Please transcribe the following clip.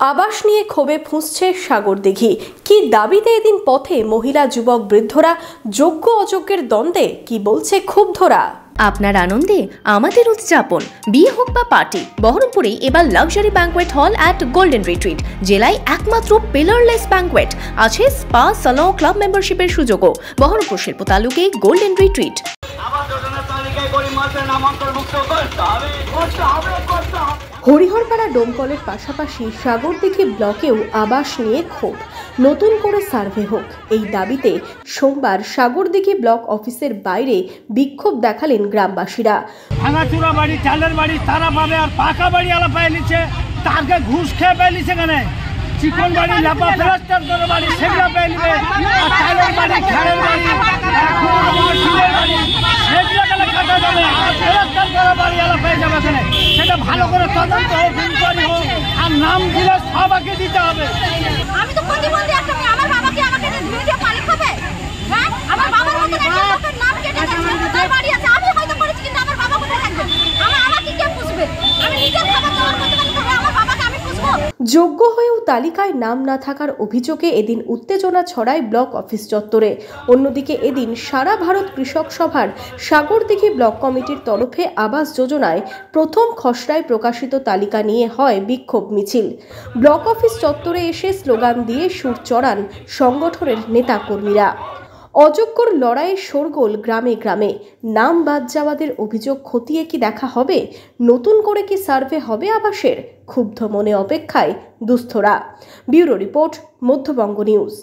আবাস নিয়ে ক্ষোভে ফুঁসছে সাগরদিঘি। কি দাবিতে এদিন পথে মহিলা, যুবক, বৃদ্ধরা? যোগ্য অযোগ্যের দ্বন্দ্বে কি বলছে ক্ষুব্ধরা? আপনার আনন্দে আমাদের উদযাপন। বিয়ে হোক বা পার্টি, বহরমপুরে এবার luxury banquet hall at golden retreat. জেলায় একমাত্র পিলারলেস ব্যাঙ্কোয়েট, আছে স্পা, সালন, ক্লাব মেম্বারশিপের সুযোগও। বহরমপুর শিল্প তালুকে গোল্ডেন রিট্রিট। হরিহরপাড়া ডোমকলের পাশাপাশি সাগরদিঘি ব্লকেও আবাস নিয়ে ক্ষোভ। নতুন করে সার্ভে হোক, এই দাবিতে সোমবার সাগরদিঘি ব্লক অফিসের বাইরে বিক্ষোভ দেখালেন গ্রামবাসীরা। ভাঙাচুরা বাড়ি, চালের বাড়ি তারা পাবে, আর পাকা বাড়ি আলা পায় নিচ্ছে, তাকে ঘুষ খেয়ে পেয়ে নিচ্ছে। কেন চিকন বাড়ি, লাপা প্লাস্টার করে বাড়ি সেগুলো পেয়ে নিবে, আর চালের বাড়ি, খেড়ের বাড়ি, সেগুলো গেলে কাটা যাবে, আর প্লাস্টার করা বাড়ি আলা পেয়ে যাবে। কেন সেটা ভালো করে তদন্ত হোক, ইনকোয়ারি হোক, আর নাম দিলে সবাইকে দিতে হবে। আমি তো প্রতিবন্ধী একটা মেয়ে, আমার বাবাকে আমাকে দিয়ে পানি খাবে? হ্যাঁ, আমার বাবার মতো একটা লোকের নাম কেটে গেছে, তার বাড়ি আছে, আমি হয়তো করেছি, কিন্তু আমার বাবা কোথায় থাকবে? আমাকে কে পুষবে? আমি নিজের খাবার জোগাড় করতে পারি না, আমার বাবাকে আমি পুষবো? যোগ্য হয়েও তালিকায় নাম না থাকার অভিযোগে এদিন উত্তেজনা ছড়ায় ব্লক অফিস চত্বরে। অন্যদিকে এদিন সারা ভারত কৃষক সভার সাগরদিঘি ব্লক কমিটির তরফে আবাস যোজনায় প্রথম খসড়ায় প্রকাশিত তালিকা নিয়ে হয় বিক্ষোভ মিছিল। ব্লক অফিস চত্বরে এসে স্লোগান দিয়ে সুর চড়ান সংগঠনের নেতাকর্মীরা। অযোগ্যর লড়াইয়ে শোরগোল গ্রামে গ্রামে। নাম বাদ যাওয়াদের অভিযোগ খতিয়ে কি দেখা হবে? নতুন করে কি সার্ভে হবে আবাসের? ক্ষুব্ধ মনে অপেক্ষায় দুস্থরা। Bureau report, Madhyabanga news.